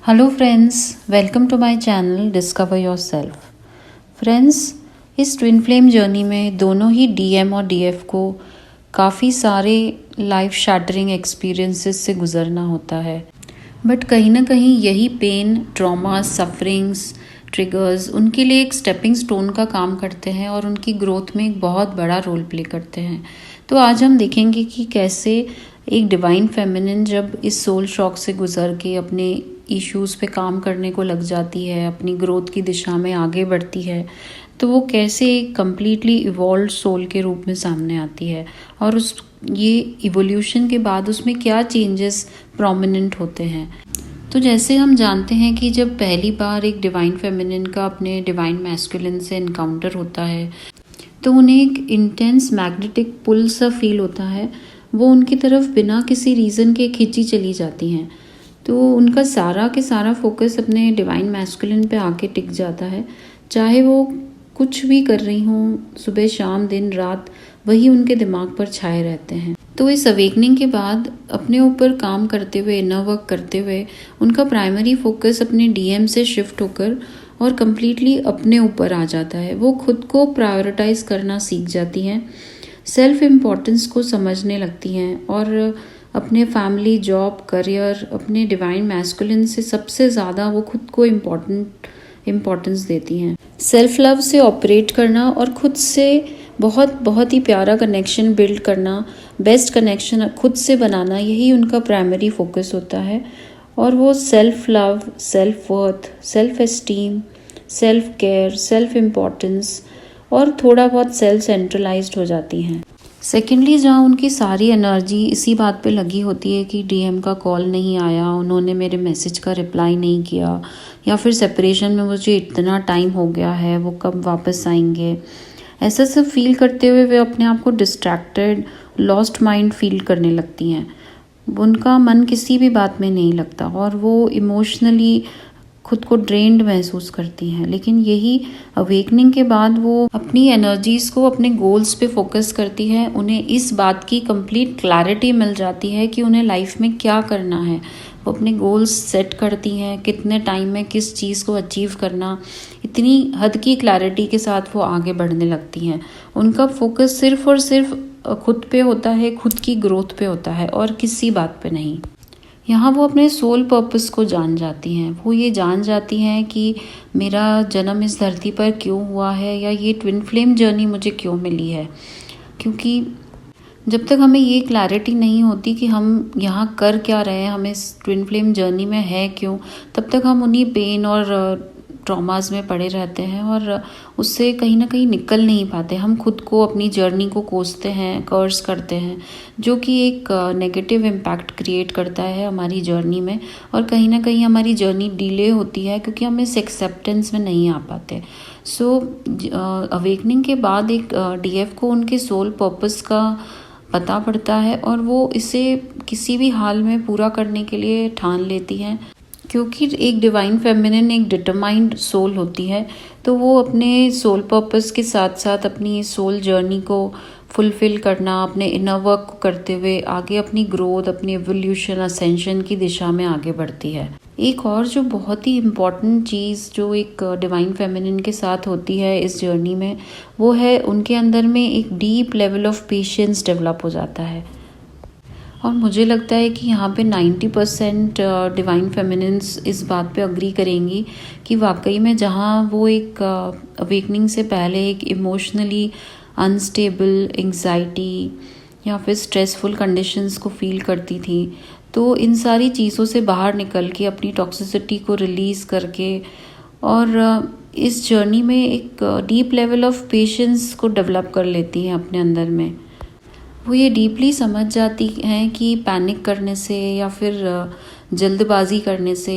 Hello friends, welcome to my channel discover yourself. Friends, इस twin flame journey में दोनों ही DM और DF को काफ़ी सारे लाइफ शैटरिंग एक्सपीरियंसेस से गुजरना होता है। बट कहीं ना कहीं यही पेन, ट्रॉमा, सफरिंग्स, ट्रिगर्स उनके लिए एक स्टेपिंग स्टोन का काम करते हैं और उनकी ग्रोथ में एक बहुत बड़ा रोल प्ले करते हैं। तो आज हम देखेंगे कि कैसे एक डिवाइन फेमिनिन जब इस सोल शॉक से गुजर के अपने इश्यूज़ पे काम करने को लग जाती है, अपनी ग्रोथ की दिशा में आगे बढ़ती है, तो वो कैसे एक कम्प्लीटली इवॉल्व सोल के रूप में सामने आती है और उस ये इवोल्यूशन के बाद उसमें क्या चेंजेस प्रोमिनेंट होते हैं। तो जैसे हम जानते हैं कि जब पहली बार एक डिवाइन फेमिनिन का अपने डिवाइन मैस्कुलिन से इनकाउंटर होता है तो उन्हें एक इंटेंस मैग्नेटिक पुल सा फील होता है। वो उनकी तरफ बिना किसी रीज़न के खींची चली जाती हैं। तो उनका सारा के सारा फोकस अपने डिवाइन मैस्कुलिन पे आके टिक जाता है। चाहे वो कुछ भी कर रही हों, सुबह शाम दिन रात, वही उनके दिमाग पर छाए रहते हैं। तो इस अवेकनिंग के बाद अपने ऊपर काम करते हुए, इनर वर्क करते हुए, उनका प्राइमरी फोकस अपने डीएम से शिफ्ट होकर और कम्प्लीटली अपने ऊपर आ जाता है। वो खुद को प्रायोरिटाइज करना सीख जाती हैं, सेल्फ इम्पोर्टेंस को समझने लगती हैं और अपने फैमिली, जॉब, करियर, अपने डिवाइन मैस्कुलिन से सबसे ज़्यादा वो खुद को इम्पोर्टेंस देती हैं। सेल्फ लव से ऑपरेट करना और खुद से बहुत ही प्यारा कनेक्शन बिल्ड करना, बेस्ट कनेक्शन खुद से बनाना, यही उनका प्राइमरी फोकस होता है। और वो self love, self worth, self esteem, self care, self importance और थोड़ा बहुत सेल्फ सेंट्रलाइज्ड हो जाती हैं। सेकेंडली, जहाँ उनकी सारी एनर्जी इसी बात पे लगी होती है कि डीएम का कॉल नहीं आया, उन्होंने मेरे मैसेज का रिप्लाई नहीं किया, या फिर सेपरेशन में मुझे इतना टाइम हो गया है, वो कब वापस आएंगे, ऐसा सब फील करते हुए वे अपने आप को डिस्ट्रैक्टेड, लॉस्ट माइंड फील करने लगती हैं। उनका मन किसी भी बात में नहीं लगता और वो इमोशनली खुद को ड्रेन्ड महसूस करती हैं। लेकिन यही अवेकनिंग के बाद वो अपनी एनर्जीज़ को अपने गोल्स पे फोकस करती है। उन्हें इस बात की कंप्लीट क्लैरिटी मिल जाती है कि उन्हें लाइफ में क्या करना है। वो अपने गोल्स सेट करती हैं, कितने टाइम में किस चीज़ को अचीव करना, इतनी हद की क्लैरिटी के साथ वो आगे बढ़ने लगती हैं। उनका फोकस सिर्फ और सिर्फ खुद पे होता है, खुद की ग्रोथ पे होता है और किसी बात पे नहीं। यहाँ वो अपने सोल पर्पस को जान जाती हैं। वो ये जान जाती हैं कि मेरा जन्म इस धरती पर क्यों हुआ है, या ये ट्विन फ्लेम जर्नी मुझे क्यों मिली है। क्योंकि जब तक हमें ये क्लैरिटी नहीं होती कि हम यहाँ कर क्या रहे हैं, हमें इस ट्विन फ्लेम जर्नी में है क्यों, तब तक हम उन्हीं पेन और ट्रॉमास में पड़े रहते हैं और उससे कहीं ना कहीं निकल नहीं पाते। हम खुद को, अपनी जर्नी को कोसते हैं, कर्स करते हैं, जो कि एक नेगेटिव इम्पैक्ट क्रिएट करता है हमारी जर्नी में और कहीं ना कहीं हमारी जर्नी डिले होती है क्योंकि हम इस एक्सेप्टेंस में नहीं आ पाते। सो अवेकनिंग के बाद एक डीएफ को उनके सोल पर्पस का पता पड़ता है और वो इसे किसी भी हाल में पूरा करने के लिए ठान लेती हैं। क्योंकि एक डिवाइन फेमिनिन एक डिटरमाइंड सोल होती है, तो वो अपने सोल पर्पस के साथ साथ अपनी सोल जर्नी को फुलफिल करना, अपने इनर वर्क को करते हुए आगे अपनी ग्रोथ, अपनी एवोल्यूशन, असेंशन की दिशा में आगे बढ़ती है। एक और जो बहुत ही इम्पॉर्टेंट चीज़ जो एक डिवाइन फेमिनिन के साथ होती है इस जर्नी में, वो है उनके अंदर में एक deep level of patience develop हो जाता है। और मुझे लगता है कि यहाँ पे 90% डिवाइन फेमिनिन्स इस बात पे अग्री करेंगी कि वाकई में जहाँ वो एक अवेकनिंग से पहले एक इमोशनली अनस्टेबल, एंग्जाइटी या फिर स्ट्रेसफुल कंडीशंस को फील करती थी, तो इन सारी चीज़ों से बाहर निकल के अपनी टॉक्सिसिटी को रिलीज़ करके और इस जर्नी में एक डीप लेवल ऑफ पेशेंस को डेवलप कर लेती हैं अपने अंदर में। वो ये डीपली समझ जाती हैं कि पैनिक करने से या फिर जल्दबाजी करने से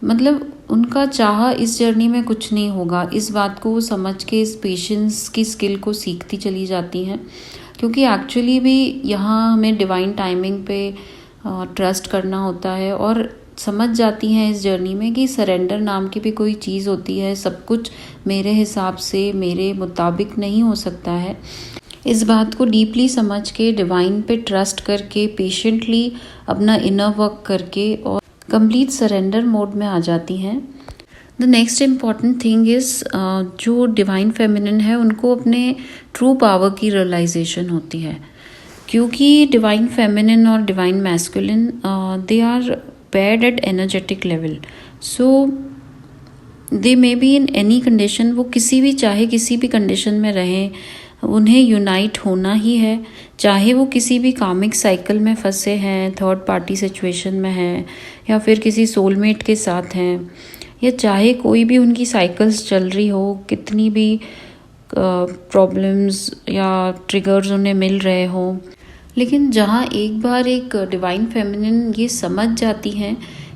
मतलब उनका चाह इस जर्नी में कुछ नहीं होगा। इस बात को वो समझ के इस पेशेंस की स्किल को सीखती चली जाती हैं, क्योंकि एक्चुअली भी यहाँ हमें डिवाइन टाइमिंग पे ट्रस्ट करना होता है और समझ जाती हैं इस जर्नी में कि सरेंडर नाम की भी कोई चीज़ होती है। सब कुछ मेरे हिसाब से, मेरे मुताबिक नहीं हो सकता है। इस बात को डीपली समझ के, डिवाइन पे ट्रस्ट करके, पेशेंटली अपना इनर वर्क करके और कंप्लीट सरेंडर मोड में आ जाती हैं। The next important thing is जो डिवाइन फेमिनिन है उनको अपने ट्रू पावर की रियलाइजेशन होती है, क्योंकि डिवाइन फेमिनिन और divine masculine they are paired at energetic level. So they may be in any condition, वो चाहे किसी भी कंडीशन में रहें, उन्हें यूनाइट होना ही है। चाहे वो किसी भी कामिक साइकिल में फंसे हैं, थर्ड पार्टी सिचुएशन में हैं, या फिर किसी सोलमेट के साथ हैं, या चाहे कोई भी उनकी साइकिल्स चल रही हो, कितनी भी प्रॉब्लम्स या ट्रिगर्स उन्हें मिल रहे हों। लेकिन जहाँ एक बार एक डिवाइन फेमिनिन ये समझ जाती हैं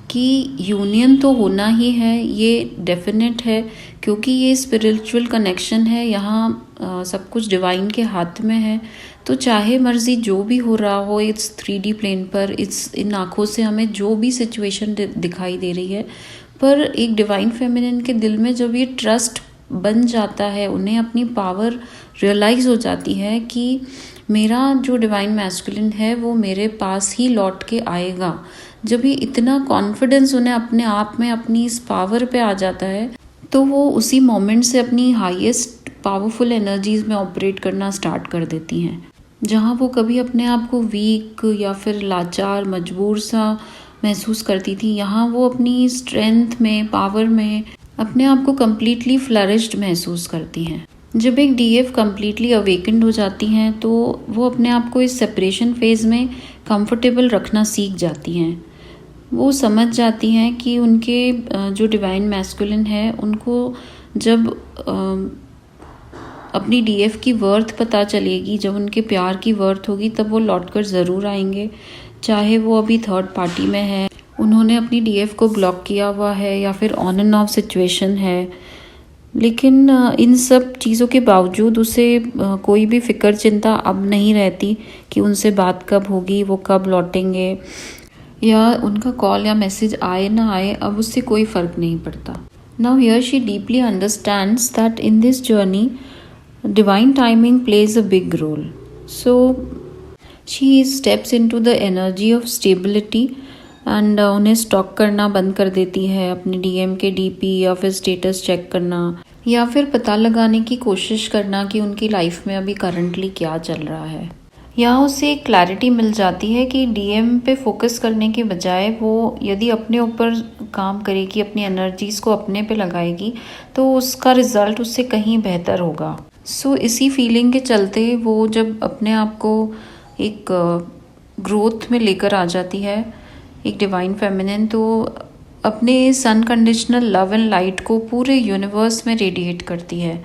कि यूनियन तो होना ही है, ये डेफिनेट है, क्योंकि ये स्पिरिचुअल कनेक्शन है, यहाँ सब कुछ डिवाइन के हाथ में है। तो चाहे मर्जी जो भी हो रहा हो इस 3D प्लेन पर, इन आँखों से हमें जो भी सिचुएशन दिखाई दे रही है, पर एक डिवाइन फेमिनिन के दिल में जब ये ट्रस्ट बन जाता है, उन्हें अपनी पावर रियलाइज़ हो जाती है कि मेरा जो डिवाइन मैस्कुलिन है वो मेरे पास ही लौट के आएगा। जब ये इतना कॉन्फिडेंस उन्हें अपने आप में, अपनी इस पावर पे आ जाता है, तो वो उसी मोमेंट से अपनी हाईएस्ट पावरफुल एनर्जीज में ऑपरेट करना स्टार्ट कर देती हैं। जहाँ वो कभी अपने आप को वीक या फिर लाचार, मजबूर सा महसूस करती थी, यहाँ वो अपनी स्ट्रेंथ में, पावर में अपने आप को कम्प्लीटली फ्लरिश्ड महसूस करती हैं। जब एक डीएफ कम्प्लीटली अवेकेंड हो जाती हैं तो वो अपने आप को इस सेपरेशन फेज़ में कंफर्टेबल रखना सीख जाती हैं। वो समझ जाती हैं कि उनके जो डिवाइन मैस्कुलिन है, उनको जब अपनी डीएफ की वर्थ पता चलेगी, जब उनके प्यार की वर्थ होगी, तब वो लौटकर ज़रूर आएंगे। चाहे वो अभी थर्ड पार्टी में है, उन्होंने अपनी डीएफ को ब्लॉक किया हुआ है, या फिर ऑन एंड ऑफ सिचुएशन है, लेकिन इन सब चीज़ों के बावजूद उसे कोई भी फिक्र चिंता अब नहीं रहती कि उनसे बात कब होगी, वो कब लौटेंगे, या उनका कॉल या मैसेज आए ना आए, अब उससे कोई फ़र्क नहीं पड़ता। Now here she deeply understands that in this journey divine timing plays a big role. So she steps into the energy of stability and उन्हें स्टॉक करना बंद कर देती है, अपने डीएम के डीपी या फिर स्टेटस चेक करना, या फिर पता लगाने की कोशिश करना कि उनकी लाइफ में अभी करंटली क्या चल रहा है। यहाँ उसे एक क्लैरिटी मिल जाती है कि डीएम पे फोकस करने के बजाय वो यदि अपने ऊपर काम करेगी, अपनी एनर्जीज़ को अपने पे लगाएगी, तो उसका रिज़ल्ट उससे कहीं बेहतर होगा। सो इसी फीलिंग के चलते वो जब अपने आप को एक ग्रोथ में लेकर आ जाती है, एक डिवाइन फेमिनिन, तो अपने इस अनकंडीशनल लव एंड लाइट को पूरे यूनिवर्स में रेडिएट करती है।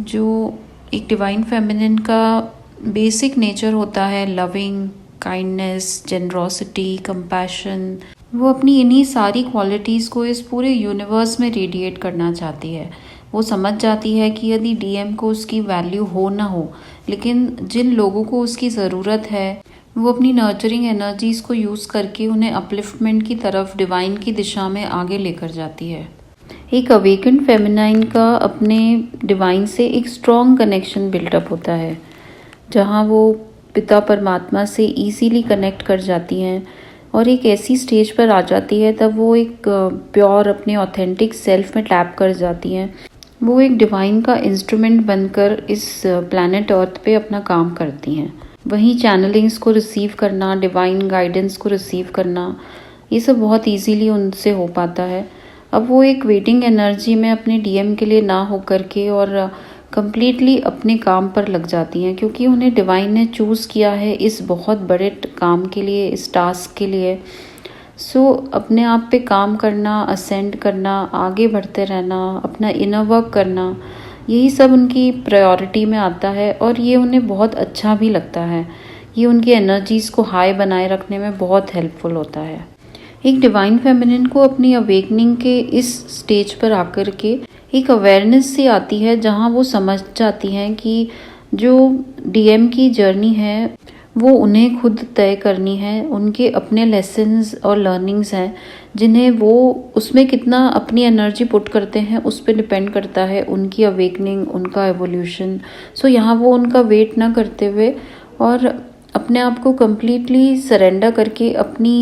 जो एक डिवाइन फेमिनिन का बेसिक नेचर होता है, लविंग, काइंडनेस, जेनरोसिटी, कंपैशन, वो अपनी इन्हीं सारी क्वालिटीज़ को इस पूरे यूनिवर्स में रेडिएट करना चाहती है। वो समझ जाती है कि यदि डीएम को उसकी वैल्यू हो ना हो, लेकिन जिन लोगों को उसकी ज़रूरत है, वो अपनी नर्चरिंग एनर्जीज़ को यूज़ करके उन्हें अपलिफ्टमेंट की तरफ, डिवाइन की दिशा में आगे लेकर जाती है। एक अवेकेंड फेमिनाइन का अपने डिवाइन से एक स्ट्रॉन्ग कनेक्शन बिल्टअप होता है, जहाँ वो पिता परमात्मा से इजीली कनेक्ट कर जाती हैं और एक ऐसी स्टेज पर आ जाती है तब वो एक प्योर अपने ऑथेंटिक सेल्फ में टैप कर जाती हैं। वो एक डिवाइन का इंस्ट्रूमेंट बनकर इस प्लैनेट अर्थ पे अपना काम करती हैं। वहीं चैनलिंग्स को रिसीव करना, डिवाइन गाइडेंस को रिसीव करना, ये सब बहुत इजीली उनसे हो पाता है। अब वो एक वेटिंग एनर्जी में अपने डीएम के लिए ना हो करके और कंप्लीटली अपने काम पर लग जाती हैं, क्योंकि उन्हें डिवाइन ने चूज़ किया है इस बहुत बड़े काम के लिए, इस टास्क के लिए। सो अपने आप पे काम करना, असेंड करना, आगे बढ़ते रहना, अपना इनर वर्क करना, यही सब उनकी प्रायोरिटी में आता है और ये उन्हें बहुत अच्छा भी लगता है। ये उनकी एनर्जीज़ को हाई बनाए रखने में बहुत हेल्पफुल होता है। एक डिवाइन फेमिनिन को अपनी अवेकनिंग के इस स्टेज पर आकर के एक अवेयरनेस सी आती है, जहाँ वो समझ जाती हैं कि जो डीएम की जर्नी है वो उन्हें खुद तय करनी है। उनके अपने लेसन्स और लर्निंग्स हैं जिन्हें वो उसमें कितना अपनी एनर्जी पुट करते हैं उस पर डिपेंड करता है उनकी अवेकनिंग, उनका एवोल्यूशन। सो यहाँ वो उनका वेट ना करते हुए और अपने आप को कम्प्लीटली सरेंडर करके अपनी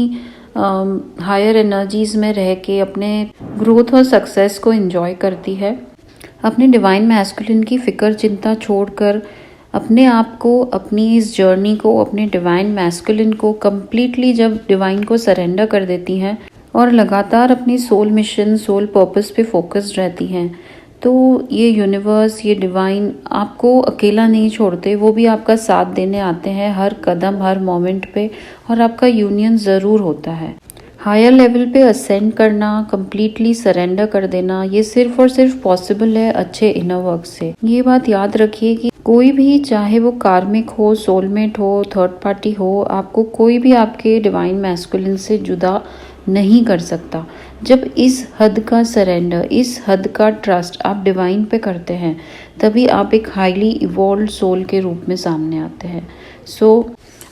हायर एनर्जीज में रह के अपने ग्रोथ और सक्सेस को एंजॉय करती है। अपने डिवाइन मैस्कुलिन की फिक्र चिंता छोड़कर अपने आप को, अपनी इस जर्नी को, अपने डिवाइन मैस्कुलिन को कंप्लीटली जब डिवाइन को सरेंडर कर देती हैं और लगातार अपनी सोल मिशन, सोल पर्पस पे फोकस्ड रहती हैं, तो ये यूनिवर्स, ये डिवाइन आपको अकेला नहीं छोड़ते, वो भी आपका साथ देने आते हैं हर कदम, हर मोमेंट पे, और आपका यूनियन ज़रूर होता है। हायर लेवल पे असेंड करना, कंप्लीटली सरेंडर कर देना, ये सिर्फ और सिर्फ पॉसिबल है अच्छे इनर वर्क से। ये बात याद रखिए कि कोई भी, चाहे वो कार्मिक हो, सोलमेट हो, थर्ड पार्टी हो, आपको कोई भी आपके डिवाइन मैस्कुलिन से जुदा नहीं कर सकता। जब इस हद का सरेंडर, इस हद का ट्रस्ट आप डिवाइन पे करते हैं, तभी आप एक हाईली इवॉल्व सोल के रूप में सामने आते हैं।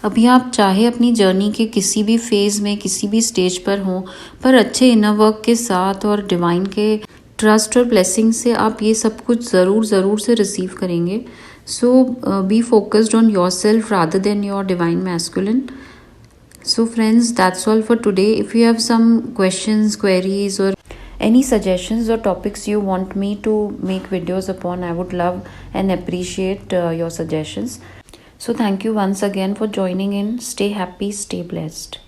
अभी आप चाहे अपनी जर्नी के किसी भी फेज़ में, किसी भी स्टेज पर हों, पर अच्छे इनर वर्क के साथ और डिवाइन के ट्रस्ट और ब्लेसिंग से आप ये सब कुछ ज़रूर से रिसीव करेंगे। So be focused on yourself rather than your divine masculine. So friends, that's all for today. If you have some questions, queries, or any suggestions or topics you want me to make videos upon, I would love and appreciate your suggestions. So thank you once again for joining in. Stay happy, stay blessed.